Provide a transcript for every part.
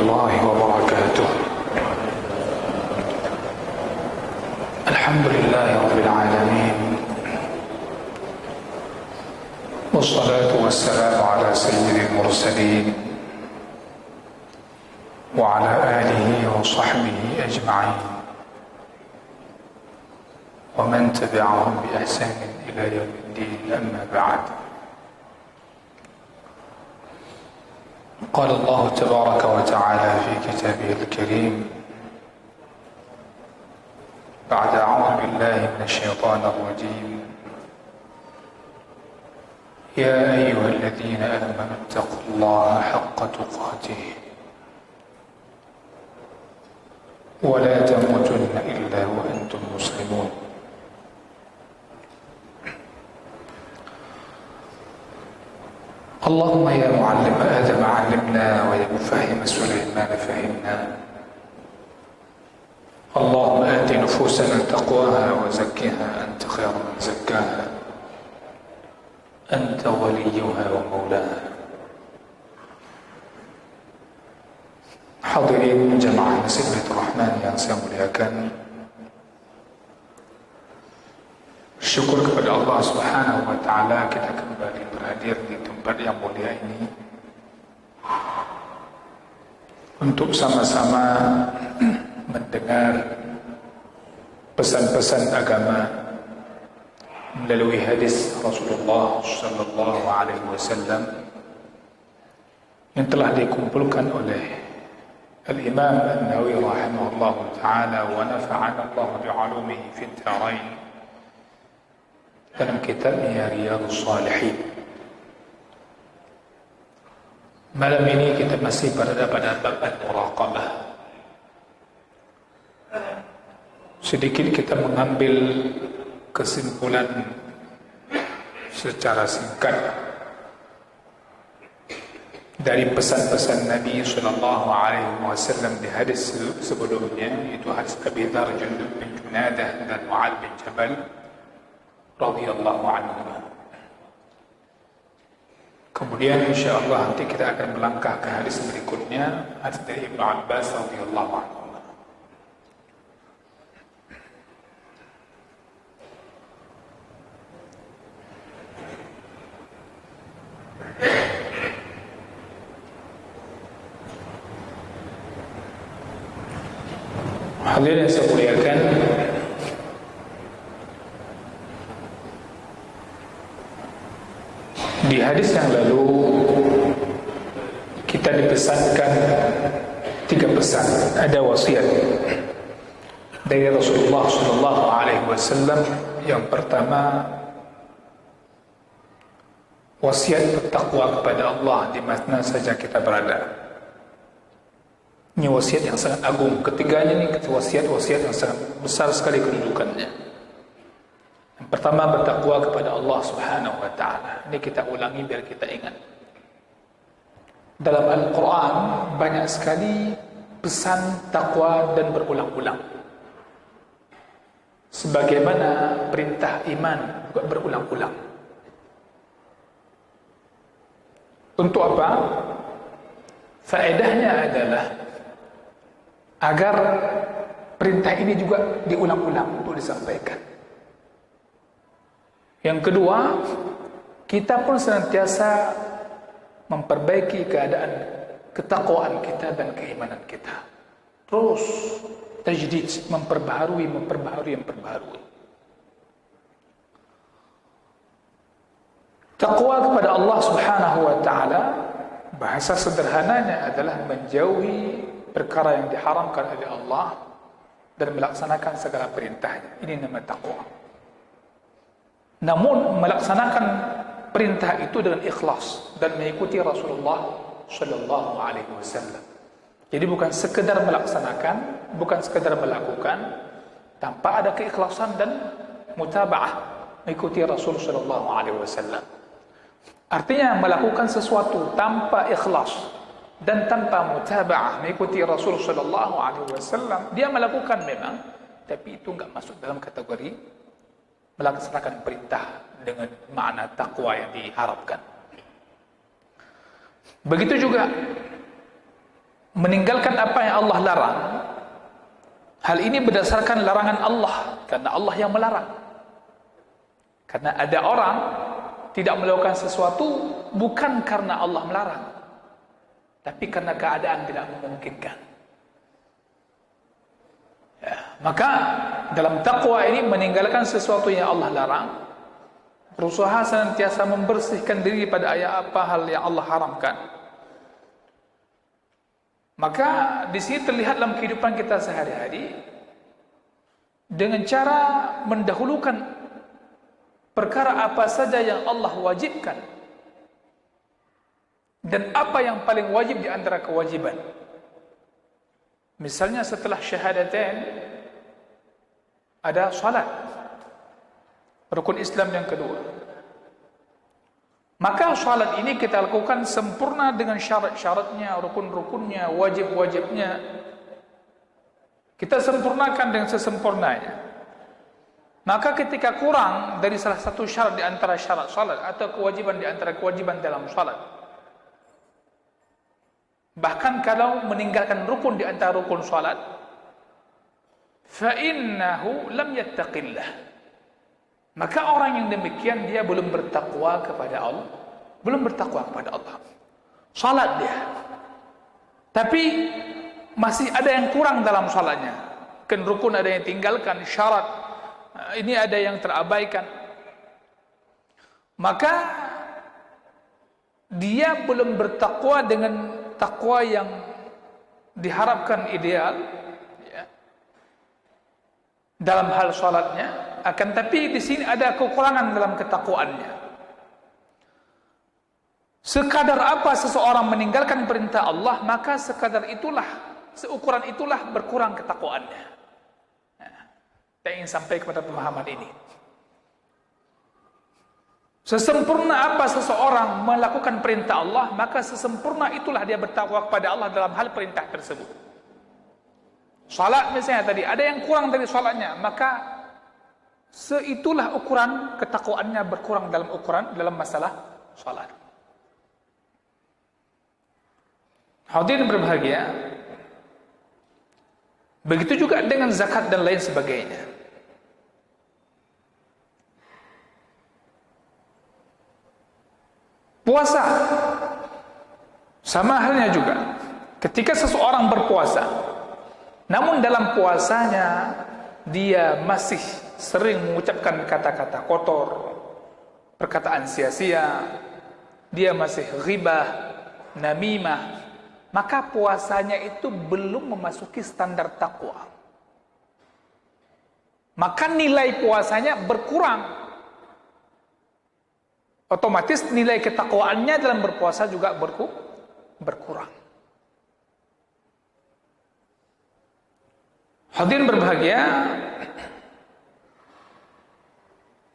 الله وبركاته. الحمد لله رب العالمين، والصلاة والسلام على سيد المرسلين وعلى آله وصحبه أجمعين ومن تبعهم بإحسان إلى يوم الدين. أما بعد، قال الله تبارك وتعالى في كتابه الكريم بعد أعوذ بالله من الشيطان الرجيم: يا أيها الذين آمنوا اتقوا الله حق تقاته ولا تموتن إلا وأنتم مسلمون. اللهم يا معلم آدم علمنا، ويا مفهم سليمان فهمنا. اللهم آت نفوسنا تقواها وزكها أنت خير من زكاها، أنت وليها ومولاها. Hadirin jamaah Masjid Baitur Rahman yang saya muliakan, syukur kepada Allah Subhanahu wa taala kita kembali berhadir di tempat yang mulia ini untuk sama-sama mendengar pesan-pesan agama melalui hadis Rasulullah sallallahu alaihi wasallam yang telah dikumpulkan oleh Al-Imam An-Nawawi rahimahullahu ta'ala wa nafa'ana Allah bi'ulumihi fid dharain dalam kitabnya Riyadhus Shalihin. Malam ini kita masih berada pada bab al-muraqabah. Sedikit kita mengambil kesimpulan secara singkat dari pesan-pesan Nabi sallallahu alaihi wasallam di hadis sebelumnya, itu hadis Abi Dzar, Jundub bin Junadah dan Mu'adz bin Jabal radhiyallahu anhu. Kemudian insyaallah nanti kita akan melangkah ke hadis berikutnya, hadis dari Ibnu Abbas radhiyallahu anhu. Hadirin yang saya muliakan, di hadis yang lalu kita dipesankan 3 pesan. Ada wasiat dari Rasulullah sallallahu alaihi wasallam. Yang pertama, wasiat bertakwa kepada Allah di mana saja kita berada. Ini wasiat yang sangat agung. Ketiganya ini wasiat-wasiat yang sangat besar sekali kedudukannya. Yang pertama, bertakwa kepada Allah Subhanahu wa taala. Ini kita ulangi biar kita ingat. Dalam Al-Quran banyak sekali pesan takwa dan berulang-ulang. Sebagaimana perintah iman juga berulang-ulang. Untuk apa? Faedahnya adalah agar perintah ini juga diulang-ulang untuk disampaikan. Yang kedua, kita pun senantiasa memperbaiki keadaan ketakwaan kita dan keimanan kita. Terus tajdid, memperbaharui. Takwa kepada Allah Subhanahu wa taala, bahasa sederhananya adalah menjauhi perkara yang diharamkan oleh Allah dan melaksanakan segala perintahnya. Ini nama takwa. Namun melaksanakan perintah itu dengan ikhlas dan mengikuti Rasulullah sallallahu alaihi wasallam. Jadi bukan sekedar melaksanakan, bukan sekedar melakukan tanpa ada keikhlasan dan mutabaah mengikuti Rasul sallallahu alaihi wasallam. Artinya melakukan sesuatu tanpa ikhlas dan tanpa mutabaah mengikuti Rasul sallallahu alaihi wasallam, dia melakukan memang, tapi itu enggak masuk dalam kategori melaksanakan perintah dengan makna takwa yang diharapkan. Begitu juga meninggalkan apa yang Allah larang, hal ini berdasarkan larangan Allah, karena Allah yang melarang. Karena ada orang tidak melakukan sesuatu bukan karena Allah melarang, tapi karena keadaan tidak memungkinkan. Ya, maka dalam takwa ini meninggalkan sesuatu yang Allah larang, berusaha senantiasa membersihkan diri pada apa hal yang Allah haramkan. Maka di sini terlihat dalam kehidupan kita sehari-hari dengan cara mendahulukan perkara apa saja yang Allah wajibkan dan apa yang paling wajib di antara kewajiban. Misalnya setelah syahadatain ada salat, rukun Islam yang kedua. Maka salat ini kita lakukan sempurna dengan syarat-syaratnya, rukun-rukunnya, wajib-wajibnya. Kita sempurnakan dengan sesempurnanya. Maka ketika kurang dari salah satu syarat di antara syarat salat atau kewajiban di antara kewajiban dalam salat, bahkan kalau meninggalkan rukun di antara rukun salat, fa innahu lam yattaqillah. Maka orang yang demikian dia belum bertakwa kepada Allah, belum bertakwa kepada Allah. Salat dia, tapi masih ada yang kurang dalam salatnya. Kan rukun ada yang tinggalkan, syarat ini ada yang terabaikan. Maka dia belum bertakwa dengan takwa yang diharapkan ideal, ya, dalam hal salatnya. Akan tapi di sini ada kekurangan dalam ketakwaannya. Sekadar apa seseorang meninggalkan perintah Allah, maka sekadar itulah, seukuran itulah berkurang ketakwaannya. Nah, saya ingin sampai kepada pemahaman ini. Sesempurna apa seseorang melakukan perintah Allah, maka sesempurna itulah dia bertakwa kepada Allah dalam hal perintah tersebut. Salat misalnya tadi, ada yang kurang dari salatnya, maka seitulah ukuran ketakwaannya berkurang dalam masalah salat. Hadirin berbahagia, begitu juga dengan zakat dan lain sebagainya. Puasa sama halnya juga. Ketika seseorang berpuasa, namun dalam puasanya dia masih sering mengucapkan kata-kata kotor, perkataan sia-sia, dia masih ghibah, namimah, maka puasanya itu belum memasuki standar takwa. Maka nilai puasanya berkurang. Otomatis nilai ketakwaannya dalam berpuasa juga berkurang. Hadirin berbahagia,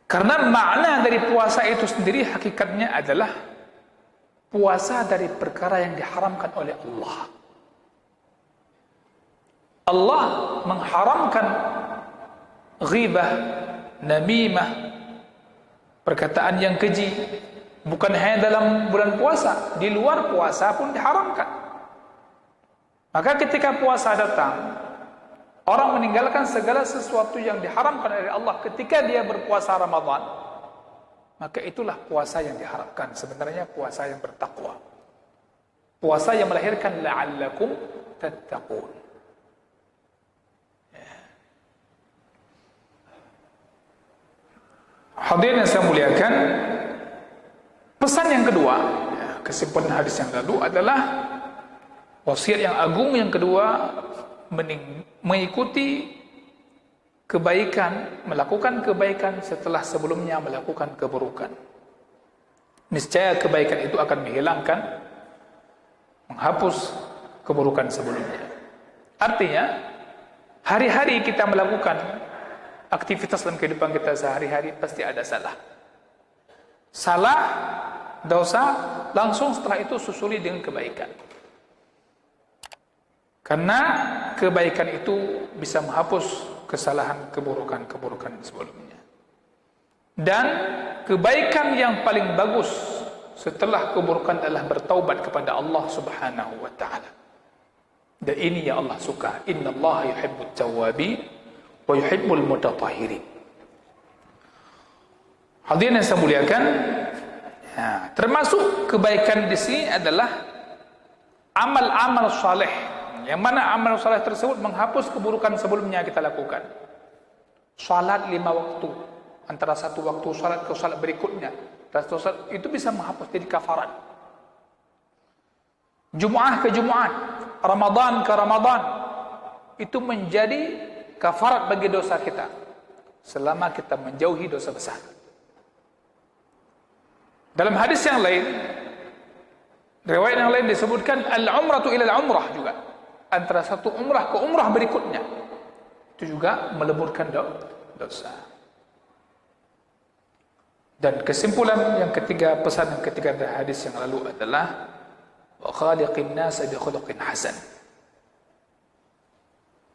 karena makna dari puasa itu sendiri hakikatnya adalah puasa dari perkara yang diharamkan oleh Allah. Allah mengharamkan ghibah, namimah, perkataan yang keji, bukan hanya dalam bulan puasa, di luar puasa pun diharamkan. Maka ketika puasa datang, orang meninggalkan segala sesuatu yang diharamkan oleh Allah ketika dia berpuasa Ramadan, maka itulah puasa yang diharapkan. Sebenarnya puasa yang bertakwa, puasa yang melahirkan la'allakum tattaqun. Hadirin yang saya muliakan, pesan yang kedua, kesimpulan hadis yang lalu adalah wasiat yang agung yang kedua, mengikuti kebaikan, melakukan kebaikan setelah sebelumnya melakukan keburukan. Niscaya kebaikan itu akan menghilangkan, menghapus keburukan sebelumnya. Artinya, hari-hari kita melakukan aktivitas dalam kehidupan kita sehari-hari pasti ada salah. Salah, dosa, langsung setelah itu susuli dengan kebaikan. Karena kebaikan itu bisa menghapus kesalahan, keburukan sebelumnya. Dan kebaikan yang paling bagus setelah keburukan adalah bertaubat kepada Allah Subhanahu wa taala. Dan ini yang Allah suka. Innallaha yuhibbut tawwabin wa yuhibbul mutatahhirin. Hadirin yang saya muliakan, termasuk kebaikan di sini adalah amal-amal saleh. Yang mana amal saleh tersebut menghapus keburukan sebelumnya kita lakukan. Salat 5 waktu, antara satu waktu salat ke salat berikutnya, itu bisa menghapus jadi kafarat. Jumaah ke Jumaat, Ramadan ke Ramadan, itu menjadi kafarat bagi dosa kita selama kita menjauhi dosa besar. Dalam hadis yang lain, riwayat yang lain disebutkan al-umratu ila al-umrah juga, antara satu umrah ke umrah berikutnya, itu juga meleburkan dosa. Dan kesimpulan yang ketiga, pesan yang ketiga dari hadis yang lalu adalah wa khaliqin nasa bi khuluqin hasan.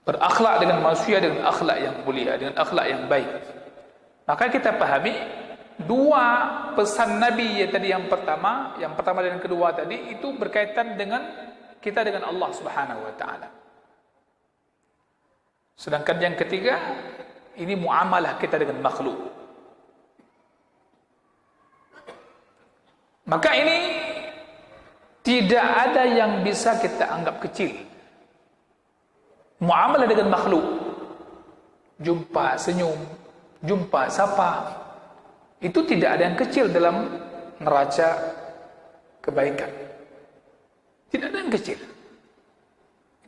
Berakhlak dengan manusia dengan akhlak yang mulia, dengan akhlak yang baik. Maka kita pahami dua pesan Nabi yang tadi, yang pertama dan yang kedua tadi itu berkaitan dengan kita dengan Allah Subhanahu wa taala. Sedangkan yang ketiga ini muamalah kita dengan makhluk. Maka ini tidak ada yang bisa kita anggap kecil. Muamalah dengan makhluk, jumpa, senyum, jumpa, sapa, itu tidak ada yang kecil dalam neraca kebaikan. Tidak ada yang kecil.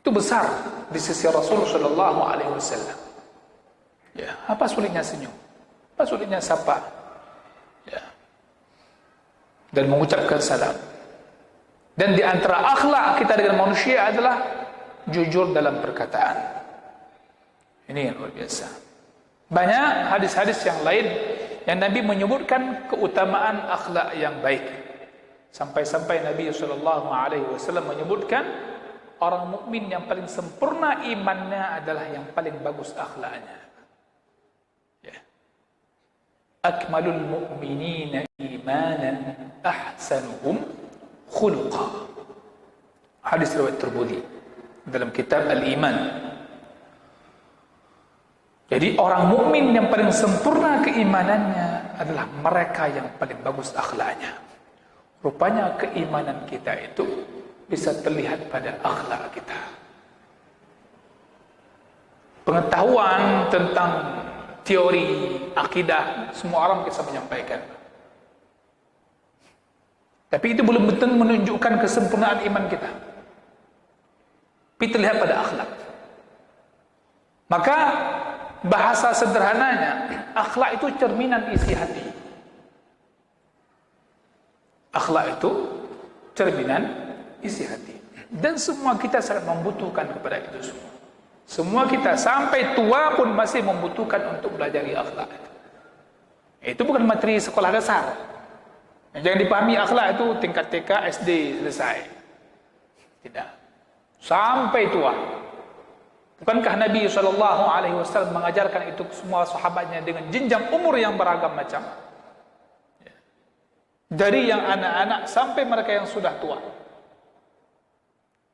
Itu besar di sisi Rasulullah sallallahu alaihi wasallam. Ya, apa sulitnya senyum? Apa sulitnya sapa? Ya. Dan mengucapkan salam. Dan di antara akhlak kita dengan manusia adalah jujur dalam perkataan. Ini yang luar biasa. Banyak hadis-hadis yang lain yang Nabi menyebutkan keutamaan akhlak yang baik. Sampai-sampai Nabi SAW menyebutkan orang mukmin yang paling sempurna imannya adalah yang paling bagus akhlaknya. Ya. Akmalul mu'minina imanan ahsanuhum khuluqa. Hadis riwayat Tirmidzi dalam kitab Al-Iman. Jadi orang mukmin yang paling sempurna keimanannya adalah mereka yang paling bagus akhlaknya. Rupanya keimanan kita itu bisa terlihat pada akhlak kita. Pengetahuan tentang teori akidah semua orang bisa menyampaikan. Tapi itu belum betul menunjukkan kesempurnaan iman kita. Tapi terlihat pada akhlak. Maka bahasa sederhananya, akhlak itu cerminan isi hati. Akhlak itu cerminan isi hati. Dan semua kita sangat membutuhkan kepada itu semua. Semua kita sampai tua pun masih membutuhkan untuk belajar akhlak. Itu bukan materi sekolah dasar. Jangan dipahami akhlak itu tingkat TK, SD selesai. Tidak. Sampai tua. Bukankah Nabi SAW mengajarkan itu semua sahabatnya dengan jenjang umur yang beragam macam? Dari yang anak-anak sampai mereka yang sudah tua.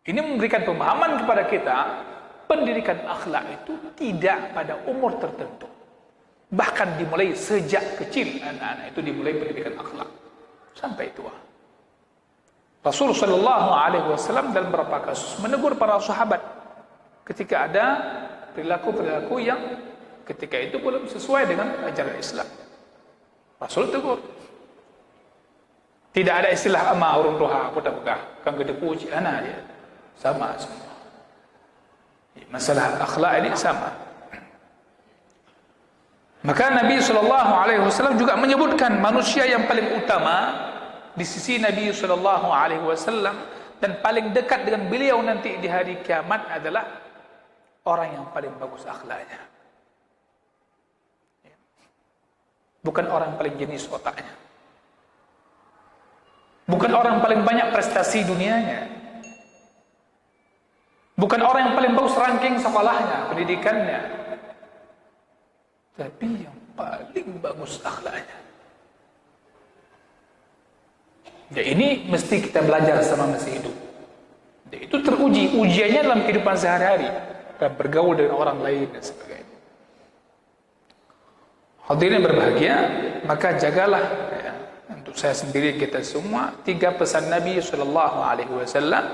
Ini memberikan pemahaman kepada kita, pendidikan akhlak itu tidak pada umur tertentu. Bahkan dimulai sejak kecil anak-anak itu dimulai pendidikan akhlak. Sampai tua. Rasulullah SAW dalam beberapa kasus menegur para sahabat ketika ada perilaku-perilaku yang ketika itu belum sesuai dengan ajaran Islam. Rasul tegur. Tidak ada istilah ama urun roha aku tak pegah kang gede puji anak dia. Sama semua. Masalah akhlak ini sama. Maka Nabi SAW juga menyebutkan manusia yang paling utama di sisi Nabi SAW dan paling dekat dengan beliau nanti di hari kiamat adalah orang yang paling bagus akhlaknya. Bukan orang paling jenis otaknya. Bukan orang paling banyak prestasi dunianya. Bukan orang yang paling bagus ranking sekolahnya, pendidikannya. Tapi yang paling bagus akhlaknya. Ya ini mesti kita belajar sama masih hidup. Dan itu teruji, ujiannya dalam kehidupan sehari-hari, dalam bergaul dengan orang lain dan sebagainya. Hadirin berbahagia, maka jagalah ya, untuk saya sendiri, kita semua, 3 pesan Nabi SAW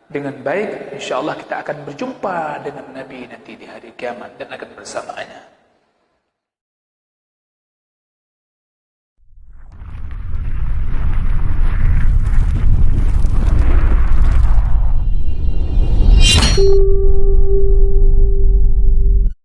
dengan baik. InsyaAllah kita akan berjumpa dengan Nabi nanti di hari kiamat dan akan bersamanya.